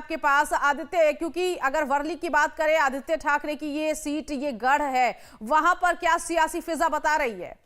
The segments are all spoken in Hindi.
आपके पास आदित्य, क्योंकि अगर वर्ली की बात करें, आदित्य ठाकरे की ये सीट, ये गढ़ है, वहां पर क्या सियासी फिजा बता रही है?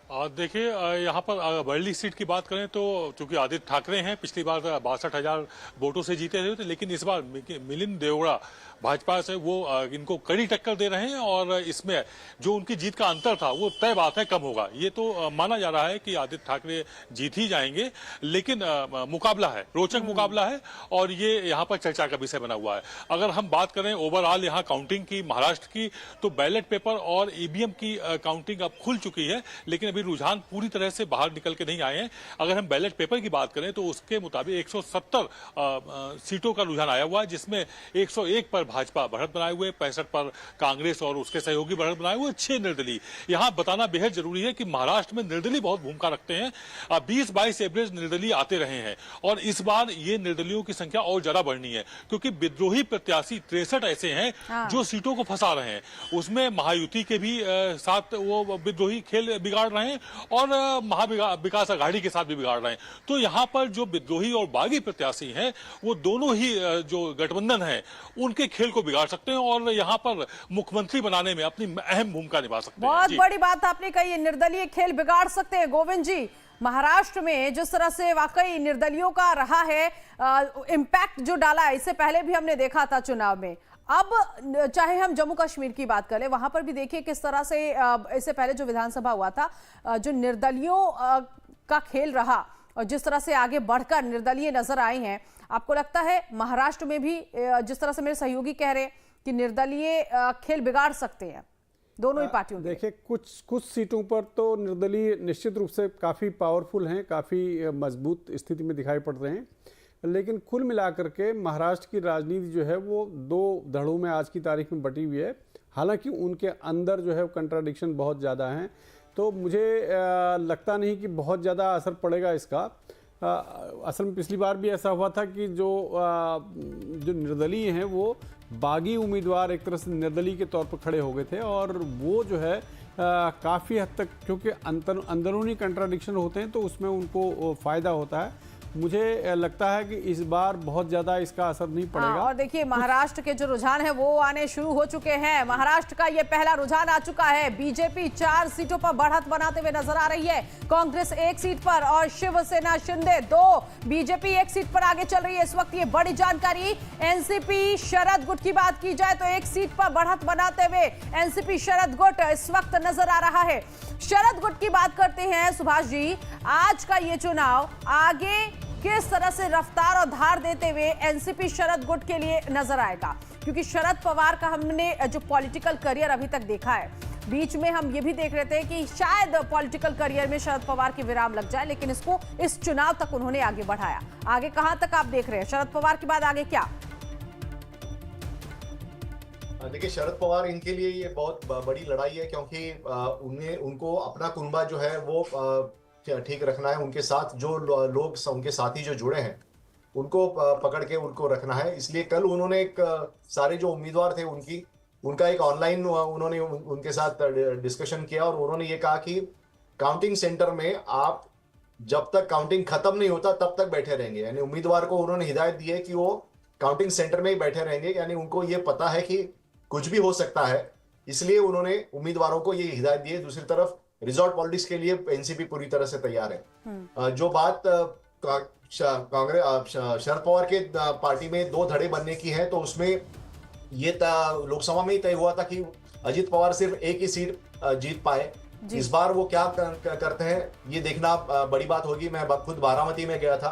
देखिए, यहाँ पर वर्ली सीट की बात करें तो चूंकि आदित्य ठाकरे हैं, पिछली बार 62,000 वोटों से जीते थे, लेकिन इस बार मिलिंद देवड़ा भाजपा से वो इनको कड़ी टक्कर दे रहे हैं और इसमें जो उनकी जीत का अंतर था वो तय बात है कम होगा। ये तो माना जा रहा है कि आदित्य ठाकरे जीत ही जाएंगे, लेकिन मुकाबला है, रोचक मुकाबला है और ये यहाँ पर चर्चा का विषय बना हुआ है। अगर हम बात करें ओवरऑल यहाँ काउंटिंग की महाराष्ट्र की, तो बैलेट पेपर और ईवीएम की काउंटिंग अब खुल चुकी है, लेकिन अभी रुझान पूरी तरह से बाहर निकल के नहीं आए हैं। अगर हम बैलेट पेपर की बात करें तो उसके मुताबिक 170 सीटों का रुझान आया हुआ है, जिसमें 101 पर भाजपा बढ़त बनाए हुए, 65 पर कांग्रेस और उसके सहयोगी बढ़त बनाए हुए, 6 निर्दलीय। यहां बताना बेहद जरूरी है कि महाराष्ट्र में निर्दलीय बहुत भूमिका रखते हैं। 20-22 एवरेज निर्दलीय आते रहे हैं और इस बार ये निर्दलियों की संख्या और ज्यादा बढ़नी है, क्योंकि विद्रोही प्रत्याशी 63 ऐसे हैं जो सीटों को फंसा रहे हैं। उसमें महायुति के भी साथ वो विद्रोही खेल बिगाड़ रहे हैं और महाविकास आघाड़ी के साथ भी बिगाड़ रहे हैं। तो यहाँ पर जो विद्रोही और बागी प्रत्याशी हैं, वो दोनों ही जो गठबंधन है उनके खेल को बिगाड़ सकते हैं और यहाँ पर मुख्यमंत्री बनाने में अपनी अहम भूमिका निभा सकते हैं। बहुत बड़ी बात आपने कही, निर्दलीय खेल बिगाड़ सकते हैं। गोविंद जी, महाराष्ट्र में जिस तरह से वाकई निर्दलियों का रहा है इम्पैक्ट जो डाला है, इससे पहले भी हमने देखा था चुनाव में। अब चाहे हम जम्मू कश्मीर की बात करें, वहां पर भी देखिए किस तरह से इससे पहले जो विधानसभा हुआ था, जो निर्दलियों का खेल रहा और जिस तरह से आगे बढ़कर निर्दलीय नजर आए हैं, आपको लगता है महाराष्ट्र में भी जिस तरह से मेरे सहयोगी कह रहे हैं कि निर्दलीय खेल बिगाड़ सकते हैं दोनों ही पार्टियों? देखिए, कुछ सीटों पर तो निर्दलीय निश्चित रूप से काफ़ी पावरफुल हैं, काफ़ी मजबूत स्थिति में दिखाई पड़ रहे हैं, लेकिन कुल मिलाकर के महाराष्ट्र की राजनीति जो है वो दो धड़ों में आज की तारीख में बटी हुई है। हालांकि उनके अंदर जो है कंट्राडिक्शन बहुत ज़्यादा हैं, तो मुझे लगता नहीं कि बहुत ज़्यादा असर पड़ेगा इसका। असल में पिछली बार भी ऐसा हुआ था कि जो निर्दलीय हैं वो बागी उम्मीदवार एक तरह से निर्दलीय के तौर पर खड़े हो गए थे और वो जो है काफ़ी हद तक, क्योंकि अंदरूनी कंट्राडिक्शन होते हैं तो उसमें उनको फ़ायदा होता है। मुझे लगता है कि इस बार बहुत ज्यादा इसका असर नहीं पड़ेगा। और देखिए महाराष्ट्र के जो रुझान है वो आने शुरू हो चुके हैं। महाराष्ट्र का ये पहला रुझान आ चुका है। बीजेपी 4 सीटों पर बढ़त बनाते हुए नजर आ रही है, कांग्रेस 1 सीट पर और शिवसेना शिंदे 2। बीजेपी 1 सीट पर आगे चल रही है इस वक्त, ये बड़ी जानकारी। एनसीपी शरद गुट की बात की जाए तो 1 सीट पर बढ़त बनाते हुए एनसीपी शरद गुट इस वक्त नजर आ रहा है। शरद गुट की बात करते हैं सुभाष जी, आज का ये चुनाव आगे किस तरह से रफ्तार और धार देते हुए एनसीपी शरद गुट के लिए नजर आएगा? क्योंकि शरद पवार का हमने जो पॉलिटिकल करियर अभी तक देखा है, बीच में हम ये भी देख रहे थे कि शायद पॉलिटिकल करियर में शरद पवार की विराम लग जाए, लेकिन इसको इस चुनाव तक उन्होंने आगे बढ़ाया। आगे कहां तक आप देख रहे हैं शरद पवार के बाद आगे क्या? देखिए, शरद पवार इनके लिए ये बहुत बड़ी लड़ाई है, क्योंकि उनको अपना कुनबा जो है वो ठीक रखना है। उनके साथ जो लोग उनके साथी जो जुड़े हैं उनको पकड़ के उनको रखना है। इसलिए कल उन्होंने सारे जो उम्मीदवार थे उनका एक ऑनलाइन उन्होंने उनके साथ डिस्कशन किया और उन्होंने ये कहा कि काउंटिंग सेंटर में आप जब तक काउंटिंग खत्म नहीं होता तब तक बैठे रहेंगे। यानी उम्मीदवार को उन्होंने हिदायत दी है कि वो काउंटिंग सेंटर में ही बैठे रहेंगे। यानी उनको ये पता है कि कुछ भी हो सकता है, इसलिए उन्होंने उम्मीदवारों को ये हिदायत दी है। दूसरी तरफ रिजॉर्ट पॉलिटिक्स के लिए एनसीपी पूरी तरह से तैयार है। जो बात कांग्रेस शरद पवार के पार्टी में 2 धड़े बनने की है, तो उसमें ये लोकसभा में ही तय हुआ था कि अजित पवार सिर्फ 1 ही सीट जीत पाए। इस बार वो क्या करते हैं ये देखना बड़ी बात होगी। मैं खुद बारामती में गया था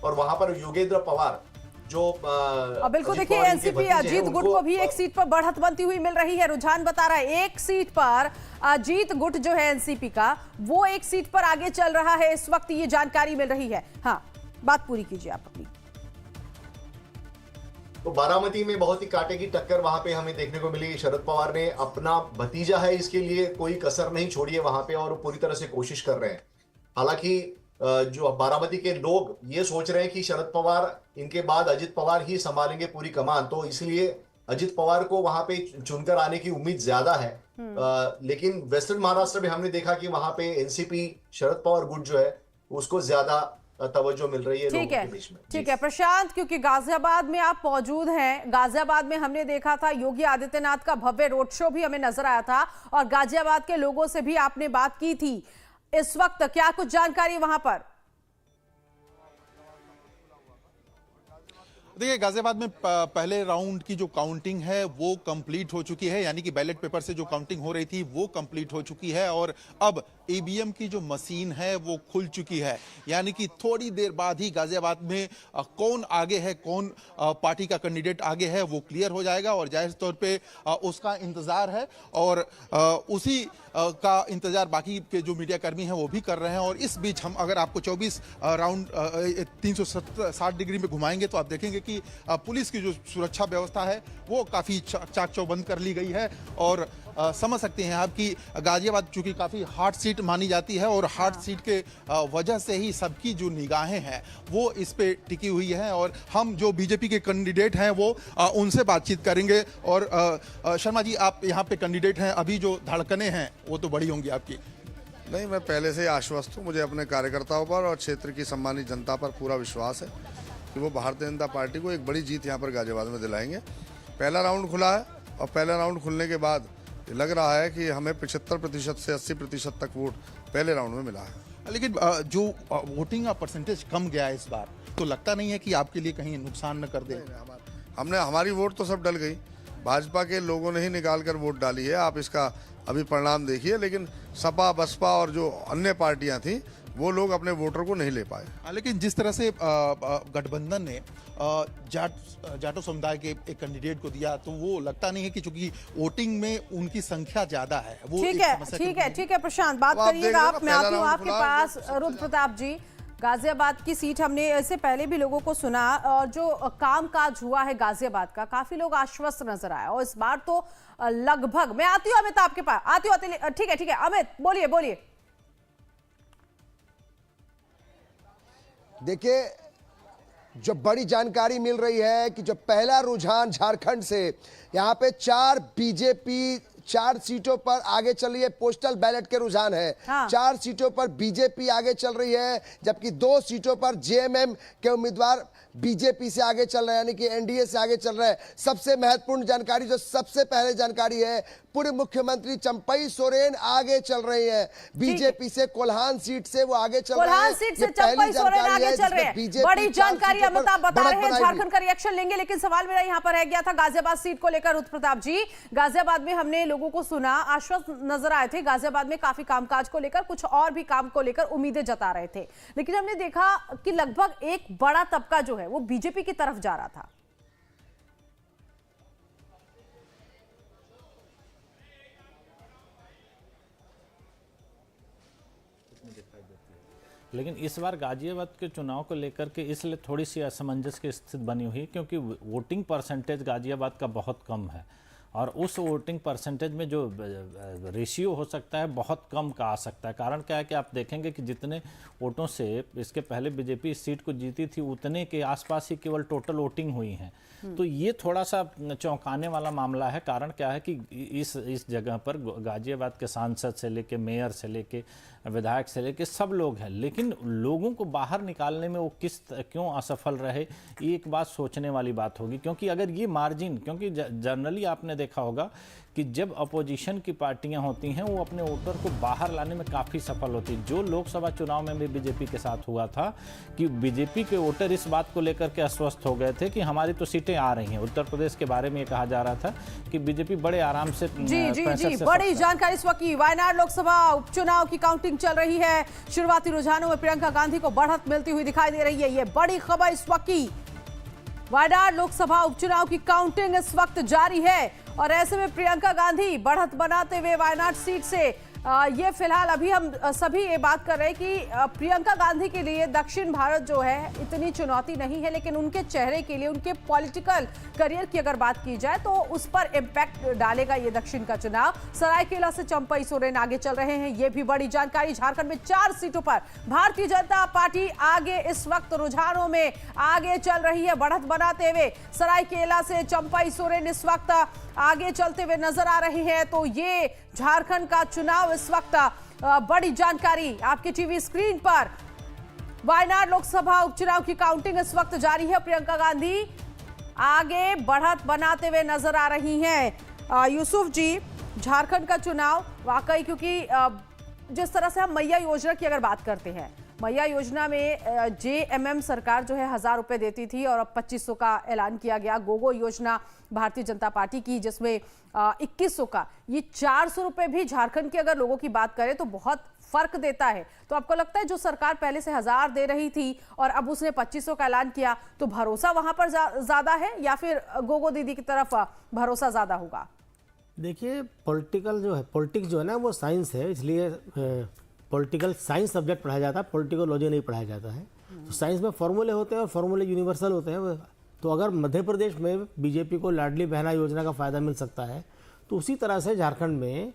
और वहां पर योगेंद्र पवार जो बिल्कुल देखिए, एनसीपी अजीत गुट को भी 1 सीट पर बढ़त बनती हुई मिल रही है। रुझान बता रहा है 1 सीट पर अजीत गुट जो है एनसीपी का, वो 1 सीट पर आगे चल रहा है इस वक्त, ये जानकारी मिल रही है। हाँ, बात पूरी कीजिए आप अपनी। तो बारामती में बहुत ही कांटे की टक्कर वहां पे हमें देखने को मिली। शरद पवार ने अपना भतीजा है इसके लिए कोई कसर नहीं छोड़ी है वहां पे और पूरी तरह से कोशिश कर रहे हैं। हालांकि जो बारामती के लोग ये सोच रहे हैं कि शरद पवार इनके बाद अजित पवार ही संभालेंगे पूरी कमान, तो इसलिए अजित पवार को वहां पे चुनकर आने की उम्मीद ज्यादा है। लेकिन वेस्टर्न महाराष्ट्र में हमने देखा कि वहां पे एनसीपी शरद पवार गुट जो है उसको ज्यादा तवज्जो मिल रही है लोगों ठीक है, के बीच में। ठीक है प्रशांत, क्योंकि गाजियाबाद में आप मौजूद हैं। गाजियाबाद में हमने देखा था योगी आदित्यनाथ का भव्य रोड शो भी हमें नजर आया था और गाजियाबाद के लोगों से भी आपने बात की थी। इस वक्त क्या कुछ जानकारी वहां पर? देखिए, गाजियाबाद में पहले राउंड की जो काउंटिंग है वो कंप्लीट हो चुकी है, यानी कि बैलेट पेपर से जो काउंटिंग हो रही थी वो कंप्लीट हो चुकी है और अब ईवीएम की जो मशीन है वो खुल चुकी है। यानी कि थोड़ी देर बाद ही गाजियाबाद में कौन आगे है, कौन पार्टी का कैंडिडेट आगे है वो क्लियर हो जाएगा और जाहिर तौर पे उसका इंतजार है और उसी का इंतजार बाकी के जो मीडिया कर्मी हैं वो भी कर रहे हैं। और इस बीच हम अगर आपको 24 राउंड 360 डिग्री में घुमाएंगे तो आप देखेंगे कि पुलिस की जो सुरक्षा व्यवस्था है वो काफ़ी चाक चौबंद कर ली गई है और समझ सकते हैं आप कि गाजियाबाद चूंकि काफ़ी हार्ड सीट मानी जाती है और हार्ड सीट के वजह से ही सबकी जो निगाहें हैं वो इस पे टिकी हुई हैं और हम जो बीजेपी के कैंडिडेट हैं वो उनसे बातचीत करेंगे। और शर्मा जी, आप यहाँ पे कैंडिडेट हैं, अभी जो धड़कनें हैं वो तो बड़ी होंगी आपकी? नहीं, मैं पहले से ही आश्वस्त हूँ। मुझे अपने कार्यकर्ताओं पर और क्षेत्र की सम्मानित जनता पर पूरा विश्वास है कि वो भारतीय जनता पार्टी को एक बड़ी जीत यहाँ पर गाजियाबाद में दिलाएंगे। पहला राउंड खुला है और पहला राउंड खुलने के बाद लग रहा है कि हमें 75% से 80% तक वोट पहले राउंड में मिला है। लेकिन जो वोटिंग का परसेंटेज कम गया है इस बार, तो लगता नहीं है कि आपके लिए कहीं नुकसान न कर दे? हमारी वोट तो सब डल गई, भाजपा के लोगों ने ही निकाल कर वोट डाली है। आप इसका अभी परिणाम देखिए। लेकिन सपा, बसपा और जो अन्य पार्टियां थी वो लोग अपने वोटर को नहीं ले पाए। लेकिन जिस तरह से गठबंधन ने जाटो समुदाय के एक कैंडिडेट को दिया, तो वो लगता नहीं है कि चूंकि वोटिंग में उनकी संख्या ज्यादा है वो ठीक है प्रशांत, बात करिएगा आप। मैं आती हूँ आपके पास। रुद्र प्रताप जी, गाजियाबाद की सीट हमने इससे पहले भी लोगों को सुना और जो कामकाज हुआ है गाजियाबाद का, काफी लोग आश्वस्त नजर आए और इस बार तो लगभग। मैं आती हूँ अमित आपके पास, आती हूँ। ठीक है अमित, बोलिए। देखिए, जो बड़ी जानकारी मिल रही है कि जो पहला रुझान झारखंड से, यहाँ पे 4 बीजेपी 4 सीटों पर आगे चल रही है। पोस्टल बैलेट के रुझान है। 4 सीटों पर बीजेपी आगे चल रही है, जबकि 2 सीटों पर जेएमएम के उम्मीदवार बीजेपी से आगे चल रहे हैं, यानी कि एनडीए से आगे चल रहे हैं। सबसे महत्वपूर्ण जानकारी, जो सबसे पहले जानकारी है, पूर्व मुख्यमंत्री चंपई सोरेन आगे चल रही है बीजेपी से। कोल्हान सीट से वो आगे चल रहे हैं। कोल्हान सीट से चंपई सोरेन आगे चल रहे हैं। बड़ी जानकारी अमित आप बता रहे हैं। झारखंड का रिएक्शन लेंगे, लेकिन सवाल मेरा यहाँ पर रह गया था गाजियाबाद सीट को लेकर। रुद्र प्रताप जी, गाजियाबाद में हमने लोगों को सुना, आश्वस्त नजर आए थे। गाजियाबाद में काफी कामकाज को लेकर, कुछ और भी काम को लेकर उम्मीदें जता रहे थे, लेकिन हमने देखा कि लगभग एक बड़ा तबका जो है वो बीजेपी की तरफ जा रहा था। लेकिन इस बार गाजियाबाद के चुनाव को लेकर के इसलिए थोड़ी सी असमंजस की स्थिति बनी हुई है क्योंकि वोटिंग परसेंटेज गाजियाबाद का बहुत कम है और उस वोटिंग परसेंटेज में जो रेशियो हो सकता है बहुत कम का आ सकता है। कारण क्या है कि आप देखेंगे कि जितने वोटों से इसके पहले बीजेपी इस सीट को जीती थी उतने के आसपास ही केवल टोटल वोटिंग हुई है। तो ये थोड़ा सा चौंकाने वाला मामला है। कारण क्या है कि इस जगह पर गाजियाबाद के सांसद से लेके मेयर से लेके विधायक से लेके सब लोग हैं, लेकिन लोगों को बाहर निकालने में वो क्यों असफल रहे, ये एक बात सोचने वाली बात होगी। क्योंकि अगर ये मार्जिन, क्योंकि जनरली आपने देखा होगा कि जब अपोजिशन की पार्टियां होती हैं वो अपने वोटर को बाहर लाने में काफ़ी सफल होती है। जो लोकसभा चुनाव में भी बीजेपी के साथ हुआ था कि बीजेपी के वोटर इस बात को लेकर के अस्वस्थ हो गए थे कि हमारी तो सीटें आ रही हैं। उत्तर प्रदेश के बारे में ये कहा जा रहा था कि बीजेपी बड़े आराम से जी बड़ी जानकारी इस वक्त की। वायनाड लोकसभा उपचुनाव की काउंटिंग चल रही है। शुरुआती रुझानों में प्रियंका गांधी को बढ़त मिलती हुई दिखाई दे रही है। ये बड़ी खबर इस वक्त की। वायनाड लोकसभा उपचुनाव की काउंटिंग इस वक्त जारी है और ऐसे में प्रियंका गांधी बढ़त बनाते हुए वायनाड सीट से ये फिलहाल अभी हम सभी ये बात कर रहे हैं कि प्रियंका गांधी के लिए दक्षिण भारत जो है इतनी चुनौती नहीं है, लेकिन उनके चेहरे के लिए, उनके पॉलिटिकल करियर की अगर बात की जाए तो उस पर इम्पैक्ट डालेगा ये दक्षिण का चुनाव। सरायकेला से चंपई सोरेन आगे चल रहे हैं, ये भी बड़ी जानकारी। झारखंड में 4 सीटों पर भारतीय जनता पार्टी आगे इस वक्त रुझानों में आगे चल रही है, बढ़त बनाते हुए। सरायकेला से चंपई सोरेन इस वक्त आगे चलते हुए नजर आ रहे हैं। तो ये झारखंड का चुनाव इस वक्त बड़ी जानकारी आपकी टीवी स्क्रीन पर। वायनाड लोकसभा उपचुनाव की काउंटिंग इस वक्त जारी है। प्रियंका गांधी आगे बढ़त बनाते हुए नजर आ रही हैं। यूसुफ जी, झारखंड का चुनाव वाकई, क्योंकि जिस तरह से हम मैया योजना की अगर बात करते हैं, मैया योजना में जेएमएम सरकार जो है 1000 रुपए देती थी और अब 2500 का ऐलान किया गया। गोगो योजना भारतीय जनता पार्टी की, जिसमें 2100 का, ये 400 रुपए भी झारखंड के अगर लोगों की बात करें तो बहुत फर्क देता है। तो आपको लगता है जो सरकार पहले से 1000 दे रही थी और अब उसने 2500 का ऐलान किया, तो भरोसा वहां पर ज्यादा है या फिर गोगो दीदी की तरफ भरोसा ज्यादा होगा? देखिए, पॉलिटिक्स जो है ना वो साइंस है, इसलिए पॉलिटिकल साइंस सब्जेक्ट पढ़ाया जाता है, पॉलिटिकोलॉजी नहीं पढ़ाया जाता है। तो साइंस में फॉर्मूले होते हैं और फॉर्मूले यूनिवर्सल होते हैं। तो अगर मध्य प्रदेश में बीजेपी को लाडली बहना योजना का फ़ायदा मिल सकता है, तो उसी तरह से झारखंड में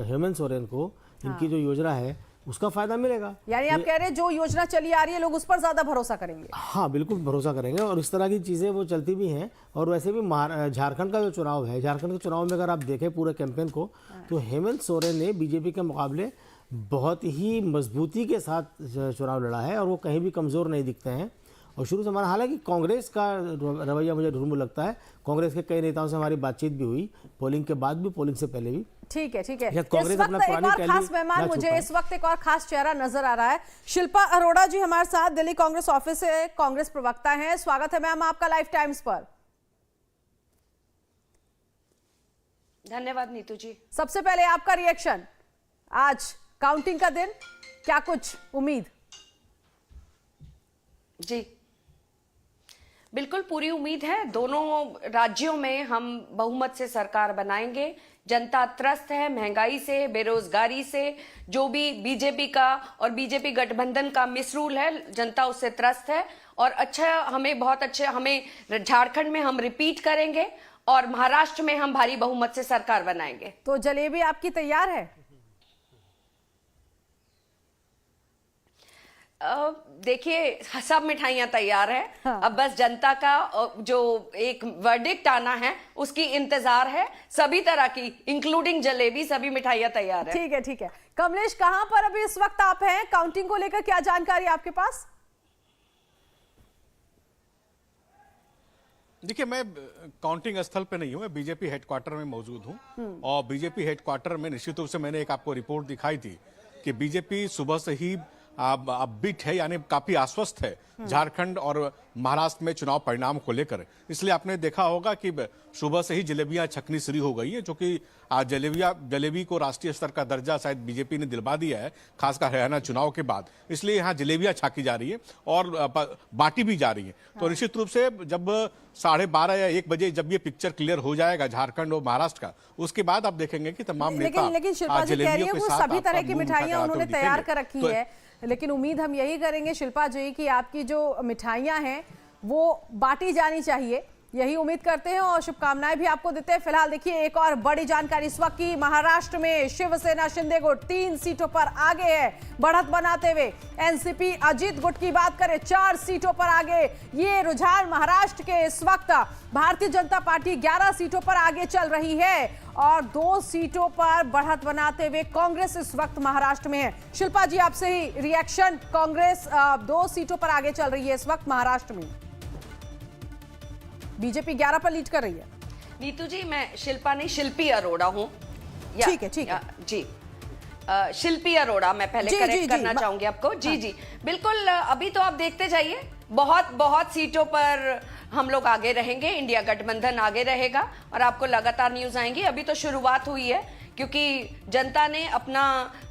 हेमंत सोरेन को इनकी जो योजना है उसका फायदा मिलेगा। यानी आप कह रहे हैं जो योजना चली आ रही है लोग उस पर ज्यादा भरोसा करेंगे? हाँ, बिल्कुल भरोसा करेंगे और इस तरह की चीज़ें वो चलती भी हैं। और वैसे भी झारखंड का जो चुनाव है, झारखंड के चुनाव में अगर आप देखें पूरे कैंपेन को, तो हेमंत सोरेन ने बीजेपी के मुकाबले बहुत ही मजबूती के साथ चुनाव लड़ा है और वो कहीं भी कमज़ोर नहीं दिखते हैं। और शुरू से हमारा, हालांकि कांग्रेस का रवैया मुझे ढूंढ लगता है, कांग्रेस के कई नेताओं से हमारी बातचीत भी हुई, पोलिंग के बाद भी, पोलिंग से पहले भी। ठीक है, ठीक है। कांग्रेस अपना पुरानी एक और खास मेहमान, मुझे इस वक्त एक और खास चेहरा नजर आ रहा है। शिल्पा अरोड़ा जी हमारे साथ, दिल्ली कांग्रेस ऑफिस से कांग्रेस प्रवक्ता हैं। स्वागत है मैम आपका लाइफ टाइम्स पर। धन्यवाद नीतू जी। सबसे पहले आपका रिएक्शन, आज काउंटिंग का दिन, क्या कुछ उम्मीद? जी बिल्कुल पूरी उम्मीद है। दोनों राज्यों में हम बहुमत से सरकार बनाएंगे। जनता त्रस्त है महंगाई से, बेरोजगारी से, जो भी बीजेपी का और बीजेपी गठबंधन का मिसरूल है, जनता उससे त्रस्त है। और अच्छा, हमें बहुत अच्छे, हमें झारखंड में हम रिपीट करेंगे और महाराष्ट्र में हम भारी बहुमत से सरकार बनाएंगे। तो जलेबी आपकी तैयार है? देखिए, सब मिठाइयां तैयार है। हाँ। अब बस जनता का जो एक वर्डिक्ट आना है उसकी इंतजार है। सभी तरह की, इंक्लूडिंग जलेबी, सभी मिठाइयां तैयार है। ठीक है, ठीक है। कमलेश, कहां पर अभी इस वक्त आप हैं? काउंटिंग को लेकर क्या जानकारी आपके पास? देखिए, मैं काउंटिंग स्थल पे नहीं हूं, मैं बीजेपी हेडक्वार्टर में मौजूद हूं। और बीजेपी हेडक्वार्टर में निश्चित रूप से मैंने एक आपको रिपोर्ट दिखाई थी कि बीजेपी सुबह से ही अपबीट है, यानी काफी आश्वस्त है झारखंड और महाराष्ट्र में चुनाव परिणाम को लेकर। इसलिए आपने देखा होगा कि सुबह से ही जलेबियां छकनी शुरू हो गई है, जो कि जलेबी को राष्ट्रीय स्तर का दर्जा शायद बीजेपी ने दिलवा दिया है, खासकर हरियाणा चुनाव के बाद। इसलिए यहाँ जलेबियां छाकी जा रही है और बांटी भी जा रही है। तो निश्चित रूप से जब 12:30 या 1 बजे जब ये पिक्चर क्लियर हो जाएगा झारखंड और महाराष्ट्र का, उसके बाद आप देखेंगे कि तमाम नेता लेकिन शिल्पा जी कह रही है वो सभी तरह की मिठाइयां उन्होंने तैयार कर रखी है। लेकिन उम्मीद हम यही करेंगे शिल्पा जी कि आपकी जो मिठाइयां हैं वो बांटी जानी चाहिए, यही उम्मीद करते हैं और शुभकामनाएं भी आपको देते हैं। फिलहाल देखिए एक और बड़ी जानकारी इस वक्त की, महाराष्ट्र में शिवसेना शिंदे गुट 3 सीटों पर आगे है बढ़त बनाते हुए। एनसीपी अजीत गुट की बात करें 4 सीटों पर आगे। ये रुझान महाराष्ट्र के इस वक्त भारतीय जनता पार्टी 11 सीटों पर आगे चल रही है और 2 सीटों पर बढ़त बनाते हुए कांग्रेस इस वक्त महाराष्ट्र में है। शिल्पा जी आपसे ही रिएक्शन, कांग्रेस 2 सीटों पर आगे चल रही है इस वक्त महाराष्ट्र में, बीजेपी 11 पर लीड कर रही है। नीतू जी, मैं शिल्पा नहीं, शिल्पी अरोड़ा हूँ। ठीक है, ठीक है जी। शिल्पी अरोड़ा मैं पहले करेक्ट करना चाहूंगी आपको। जी जी बिल्कुल। अभी तो आप देखते जाइए, बहुत सीटों पर हम लोग आगे रहेंगे, इंडिया गठबंधन आगे रहेगा और आपको लगातार न्यूज आएंगी। अभी तो शुरुआत हुई है क्योंकि जनता ने अपना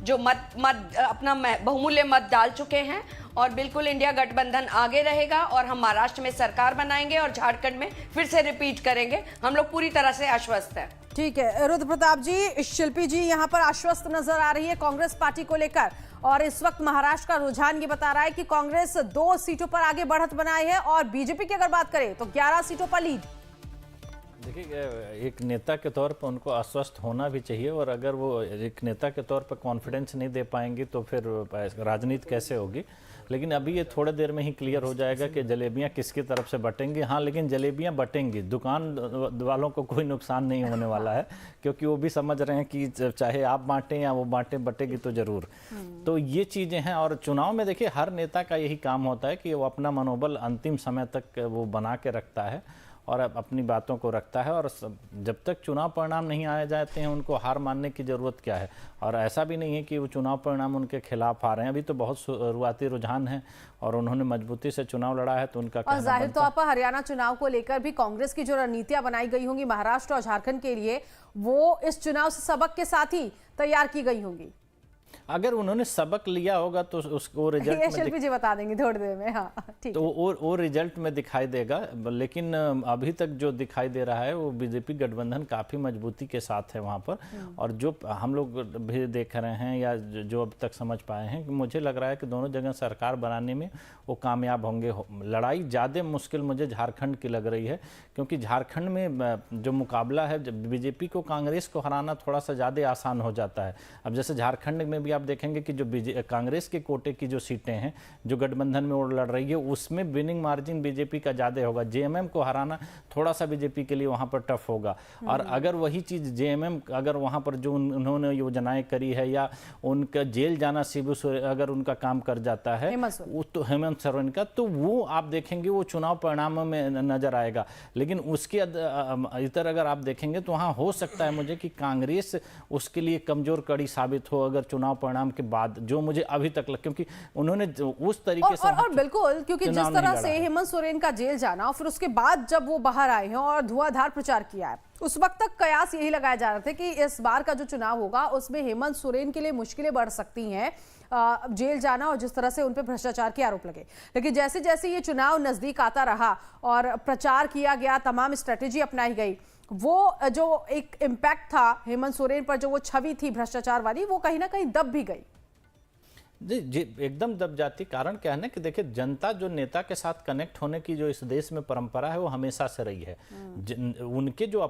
जो अपना बहुमूल्य मत डाल चुके हैं और बिल्कुल इंडिया गठबंधन आगे रहेगा और हम महाराष्ट्र में सरकार बनाएंगे और झारखंड में फिर से रिपीट करेंगे। हम लोग पूरी तरह से आश्वस्त हैं। ठीक है रुद्र प्रताप जी, शिल्पी जी यहाँ पर आश्वस्त नजर आ रही है कांग्रेस पार्टी को लेकर और इस वक्त महाराष्ट्र का रुझान ये बता रहा है कि कांग्रेस 2 सीटों पर आगे बढ़त बनाई है और बीजेपी की अगर बात करें तो 11 सीटों पर लीड। देखिए, एक नेता के तौर पर उनको आश्वस्त होना भी चाहिए और अगर वो एक नेता के तौर पर कॉन्फिडेंस नहीं दे पाएंगी तो फिर राजनीति कैसे होगी। लेकिन अभी ये थोड़े देर में ही क्लियर हो जाएगा कि जलेबियां किसकी तरफ से बटेंगी। हाँ, लेकिन जलेबियां बटेंगी, दुकान वालों को कोई नुकसान नहीं होने वाला है, क्योंकि वो भी समझ रहे हैं कि चाहे आप बांटें या वो बांटें, बटेगी तो जरूर। तो ये चीज़ें हैं। और चुनाव में देखिए हर नेता का यही काम होता है कि वो अपना मनोबल अंतिम समय तक वो बना के रखता है और अपनी बातों को रखता है, और जब तक चुनाव परिणाम नहीं आए जाते हैं उनको हार मानने की ज़रूरत क्या है। और ऐसा भी नहीं है कि वो चुनाव परिणाम उनके खिलाफ आ रहे हैं, अभी तो बहुत शुरुआती रुझान है और उन्होंने मजबूती से चुनाव लड़ा है, तो उनका और जाहिर तौर पर हरियाणा चुनाव को लेकर भी कांग्रेस की जो रणनीतियां बनाई गई होंगी महाराष्ट्र और झारखंड के लिए, वो इस चुनाव से सबक के साथ ही तैयार की गई होंगी। अगर उन्होंने सबक लिया होगा तो उसको रिजल्ट में शिल्पी जी बता देंगे थोड़ी देर में। हाँ, ठीक। तो वो रिजल्ट में दिखाई देगा। लेकिन अभी तक जो दिखाई दे रहा है वो बीजेपी गठबंधन काफ़ी मजबूती के साथ है वहाँ पर। और जो हम लोग भी देख रहे हैं या जो अब तक समझ पाए हैं, कि मुझे लग रहा है कि दोनों जगह सरकार बनाने में वो कामयाब होंगे। लड़ाई ज़्यादा मुश्किल मुझे झारखंड की लग रही है, क्योंकि झारखंड में जो मुकाबला है बीजेपी को कांग्रेस को हराना थोड़ा सा ज़्यादा आसान हो जाता है। अब जैसे झारखंड में भी आप देखेंगे कि जो कांग्रेस के कोटे की जो सीटें हैं जो गठबंधन में वो लड़ रही है, उसमें विनिंग मार्जिन बीजेपी का ज़्यादा होगा। जेएमएम को हराना थोड़ा सा बीजेपी के लिए वहाँ पर टफ होगा। और अगर वही चीज़ जेएमएम अगर वहाँ पर जो उन्होंने योजनाएं करी है या उनका जेल जाना शिबू सोरेन अगर उनका काम कर जाता है तो हेमंत सोरेन का, तो वो आप देखेंगे वो चुनाव परिणामों में नजर आएगा। लेकिन उसके इतर अगर आप देखेंगे तो वहाँ हो सकता है मुझे कि कांग्रेस उसके लिए कमजोर कड़ी साबित हो अगर चुनाव परिणाम के बाद, जो मुझे अभी तक क्योंकि उन्होंने उस तरीके से और बिल्कुल, क्योंकि जिस तरह से हेमंत सोरेन का जेल जाना और फिर उसके बाद जब वो बाहर आए हैं और धुआंधार प्रचार किया है, उस वक्त तक कयास यही लगाया जा रहा था कि इस बार का जो चुनाव होगा उसमें हेमंत सोरेन के लिए मुश्किलें बढ़ सकती हैं, जेल जाना और जिस तरह से उन पर भ्रष्टाचार के आरोप लगे। लेकिन जैसे जैसे ये चुनाव नजदीक आता रहा और प्रचार किया गया, तमाम स्ट्रेटेजी अपनाई गई, वो जो एक इम्पैक्ट था हेमंत सोरेन पर, जो वो छवि थी भ्रष्टाचार वाली, वो कहीं ना कहीं दब भी गई। जी एकदम दब जाती। कारण क्या है ना कि देखिए जनता जो नेता के साथ कनेक्ट होने की जो इस देश में परंपरा है वो हमेशा से रही है। उनके जो